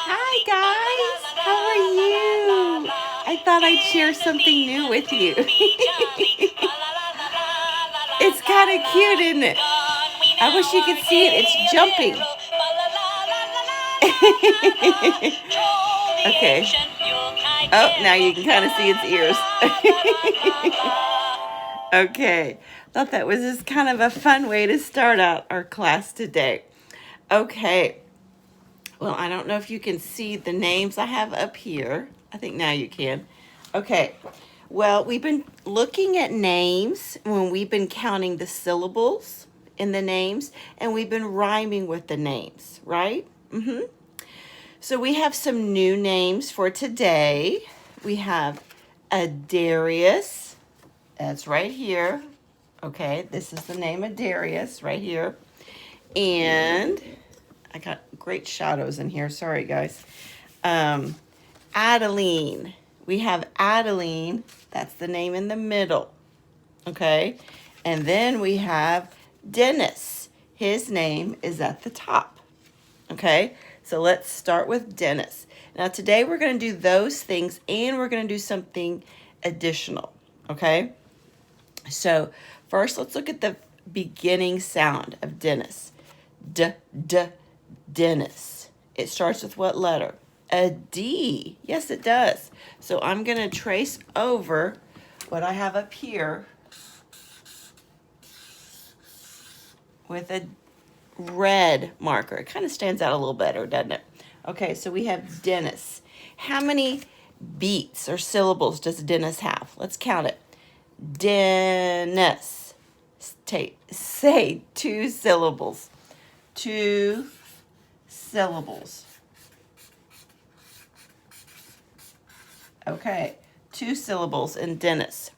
Hi guys, how are you? I thought I'd share something new with you. It's kind of cute, isn't it? I wish you could see it. It's jumping. Okay. Oh, now you can kind of see its ears. Okay. Thought that was just kind of a fun way to start out our class today. Okay. Well, I don't know if you can see the names I have up here. I think now you can. Okay. Well, we've been looking at names when we've been counting the syllables in the names, and we've been rhyming with the names, right? So we have some new names for today. We have Adarius. That's right here. Okay, this is the name Adarius right here. And I got great shadows in here. Sorry, guys. Adeline. We have Adeline. That's the name in the middle. Okay. And then we have Dennis. His name is at the top. Okay. So let's start with Dennis. Now, today we're going to do those things and we're going to do something additional. Okay. So, first, let's look at the beginning sound of Dennis. Dennis. It starts with what letter? A D. Yes, it does. So I'm going to trace over what I have up here with a red marker. It kind of stands out a little better, doesn't it? Okay, so we have Dennis. How many beats or syllables does Dennis have? Let's count it. Dennis. Say 2 syllables. 2 syllables. Okay, 2 syllables in Dennis.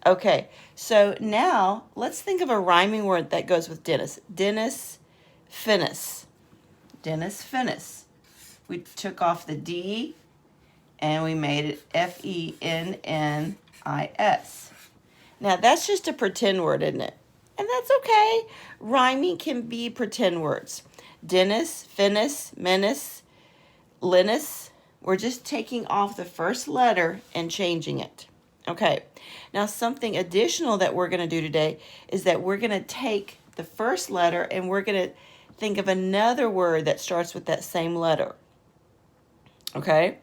Okay, so now let's think of a rhyming word that goes with Dennis. Dennis Finis. Dennis Finis. We took off the D and we made it Fennis. Now that's just a pretend word, isn't it? And that's okay. Rhyming can be pretend words. Dennis, Finis, Menace, Linus. We're just taking off the first letter and changing it. Okay. Now something additional that we're going to do today is that we're going to take the first letter and we're going to think of another word that starts with that same letter. Okay.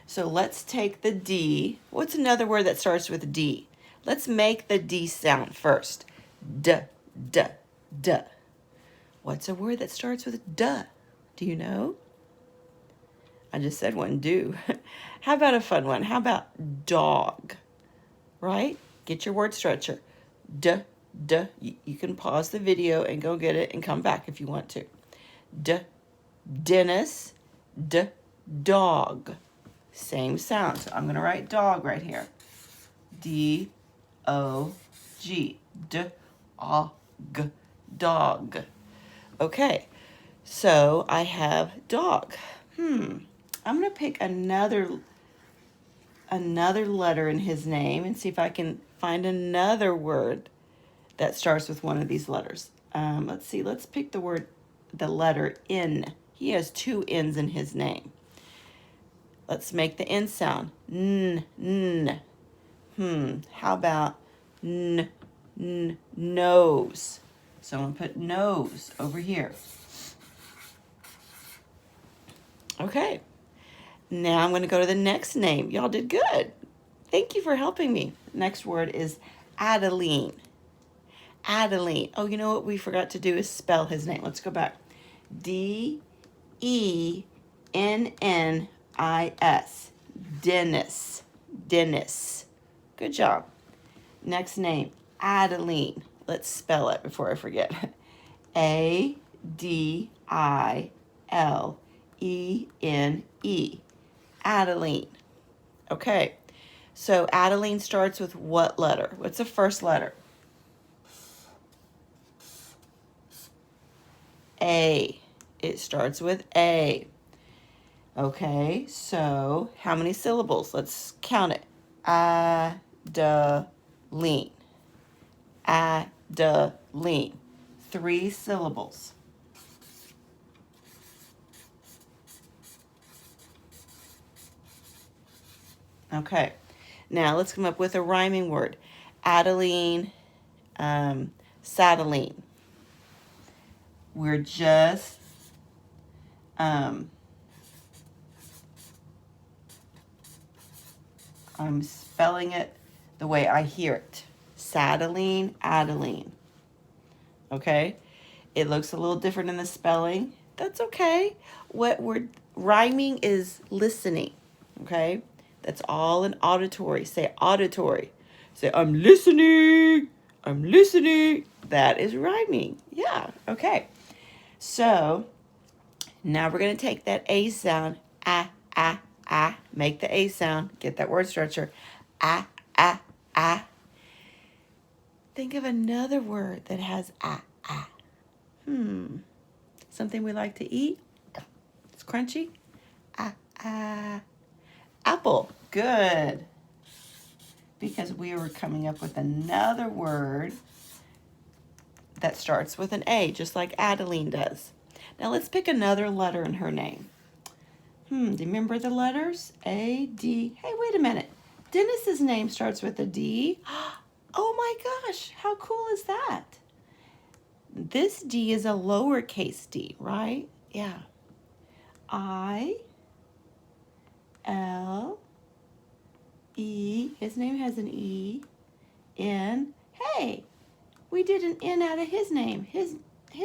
So let's take the D. What's another word that starts with D? Let's make the D sound first. D. What's a word that starts with D? Do you know? I just said one, do. How about a fun one? How about dog? Right? Get your word stretcher. You can pause the video and go get it and come back if you want to. Dennis. Dog. Same sound. So I'm going to write dog right here. D-O-G. D-O-G. Dog. Okay. So I have dog. I'm going to pick another letter in his name and see if I can find another word that starts with one of these letters. Let's see. Let's pick the letter N. He has 2 N's in his name. Let's make the N sound. N. How about nose? So I'm going to put nose over here. Okay. Now I'm going to go to the next name. Y'all did good. Thank you for helping me. Next word is Adeline. Adeline. Oh, you know what we forgot to do is spell his name. Let's go back. D-E-N-N-I-S. Dennis. Dennis. Good job. Next name, Adeline. Let's spell it before I forget. A-D-I-L-E-N-E. Adeline. Okay. So Adeline starts with what letter? What's the first letter? A. It starts with A. Okay, so how many syllables? Let's count it. Adeline. Adeline. 3 syllables. Okay. Now let's come up with a rhyming word. Adeline, Sadaline. We're just I'm spelling it the way I hear it. Sadaline, Adeline. Okay? It looks a little different in the spelling. That's okay. What we're rhyming is listening. Okay? That's all in auditory. Say auditory. Say, I'm listening. I'm listening. That is rhyming. Yeah. Okay. So now we're going to take that A sound. Ah, ah, ah. Make the A sound. Get that word structure. Ah, ah, ah. Think of another word that has ah, ah. Something we like to eat. It's crunchy. Ah, ah. Apple. Good. Because we were coming up with another word that starts with an A, just like Adeline does. Now let's pick another letter in her name. Do you remember the letters? A, D. Hey, wait a minute. Dennis's name starts with a D. Oh my gosh, how cool is that? This D is a lowercase d, right? Yeah. I, L, E. His name has an E. N. Hey, we did an N out of his name. His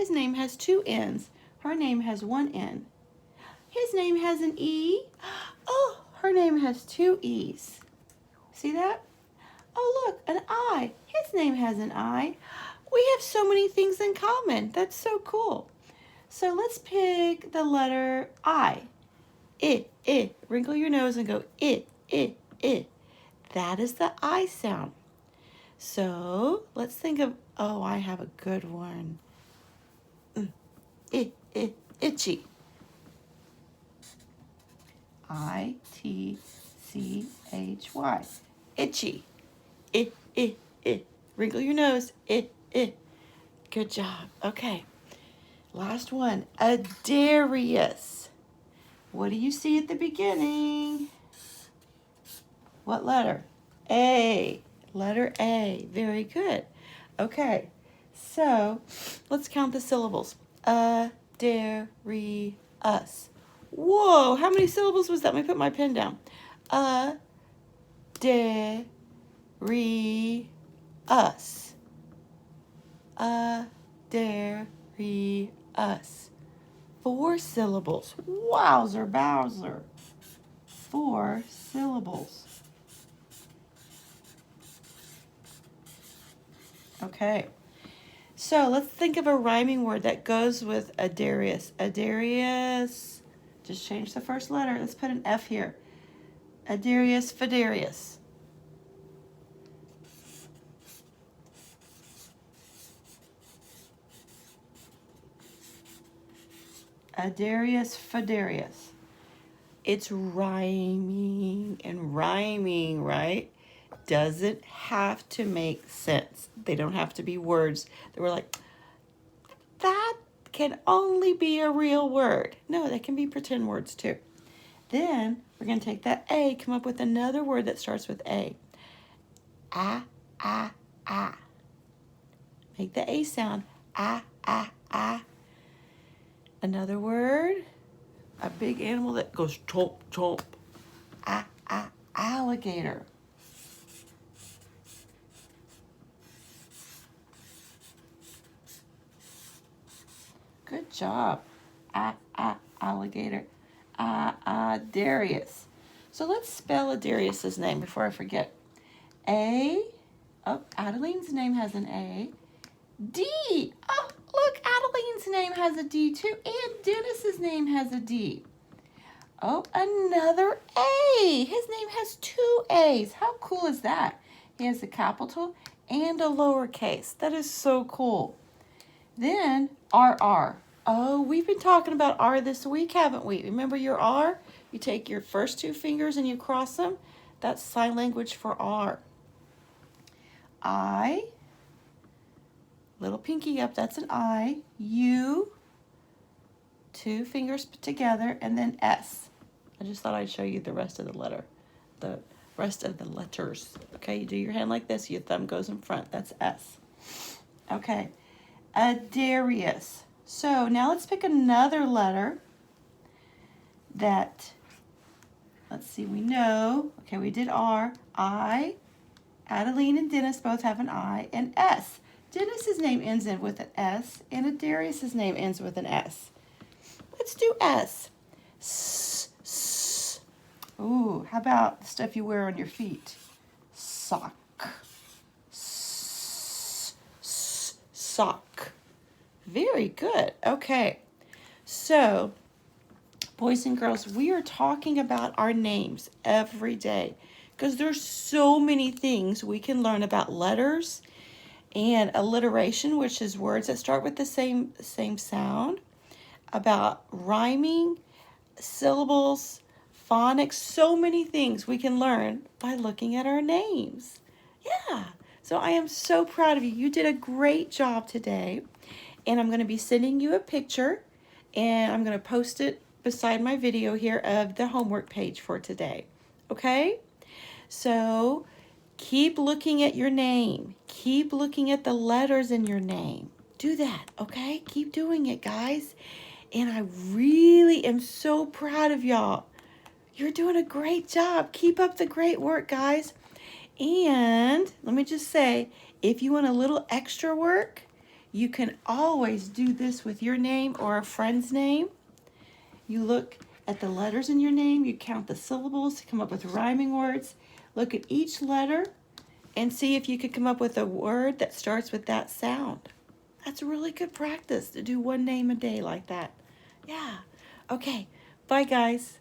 name has two N's. Her name has one N. His name has an E. Oh, her name has two E's. See that? Oh, look, an I. His name has an I. We have so many things in common. That's so cool. So let's pick the letter I. I. Wrinkle your nose and go I. That is the I sound. So let's think of, oh, I have a good one. Itchy. ITCHY. Itchy. I. Wrinkle your nose. I. Good job. Okay. Last one. Adarius. What do you see at the beginning? What letter? A. Letter A. Very good. Okay. So let's count the syllables. Adarius. Whoa, how many syllables was that? Let me put my pen down. Adarius. Adarius. 4 syllables. Wowzer Bowser. 4 syllables. Okay. So let's think of a rhyming word that goes with Adarius. Adarius. Just change the first letter. Let's put an F here. Adarius Fadarius. Adarius Fadarius. It's rhyming and rhyming, right? Doesn't have to make sense. They don't have to be words that were like, that can only be a real word. No, they can be pretend words too. Then we're going to take that A, come up with another word that starts with A. Ah. Make the A sound. Ah. Another word, a big animal that goes chomp, chomp. Alligator. Good job. Alligator. Darius. So let's spell Darius's name before I forget. A. Oh, Adeline's name has an A. D. Oh, look, Adeline's name has a D too, and Dennis's name has a D. Oh, another A. His name has 2 A's. How cool is that? He has a capital and a lowercase. That is so cool. Then RR. Oh, we've been talking about R this week, haven't we? Remember your R? You take your first 2 fingers and you cross them. That's sign language for R. I. Little pinky up, that's an I. U. 2 fingers put together, and then S. I just thought I'd show you the rest of the rest of the letters. Okay, you do your hand like this, your thumb goes in front. That's S. Okay, Adarius. So now let's pick another letter that, let's see, we know. Okay, we did R. I. Adeline and Dennis both have an I. And S. Dennis's name ends in with an S, and Adarius's name ends with an S. Let's do S. S. S. Ooh, how about the stuff you wear on your feet? Sock. S. S. Sock. Very good. Okay. So, boys and girls, we are talking about our names every day because there's so many things we can learn about letters and alliteration, which is words that start with the same sound, about rhyming, syllables, phonics, so many things we can learn by looking at our names. Yeah. So I am so proud of you. You did a great job today. And I'm going to be sending you a picture, and I'm going to post it beside my video here of the homework page for today. Okay? So keep looking at your name. Keep looking at the letters in your name. Do that, okay? Keep doing it, guys. And I really am so proud of y'all. You're doing a great job. Keep up the great work, guys. And let me just say, if you want a little extra work, you can always do this with your name or a friend's name. You look at the letters in your name, you count the syllables to come up with rhyming words. Look at each letter and see if you could come up with a word that starts with that sound. That's a really good practice to do one name a day like that. Yeah. Okay. Bye, guys.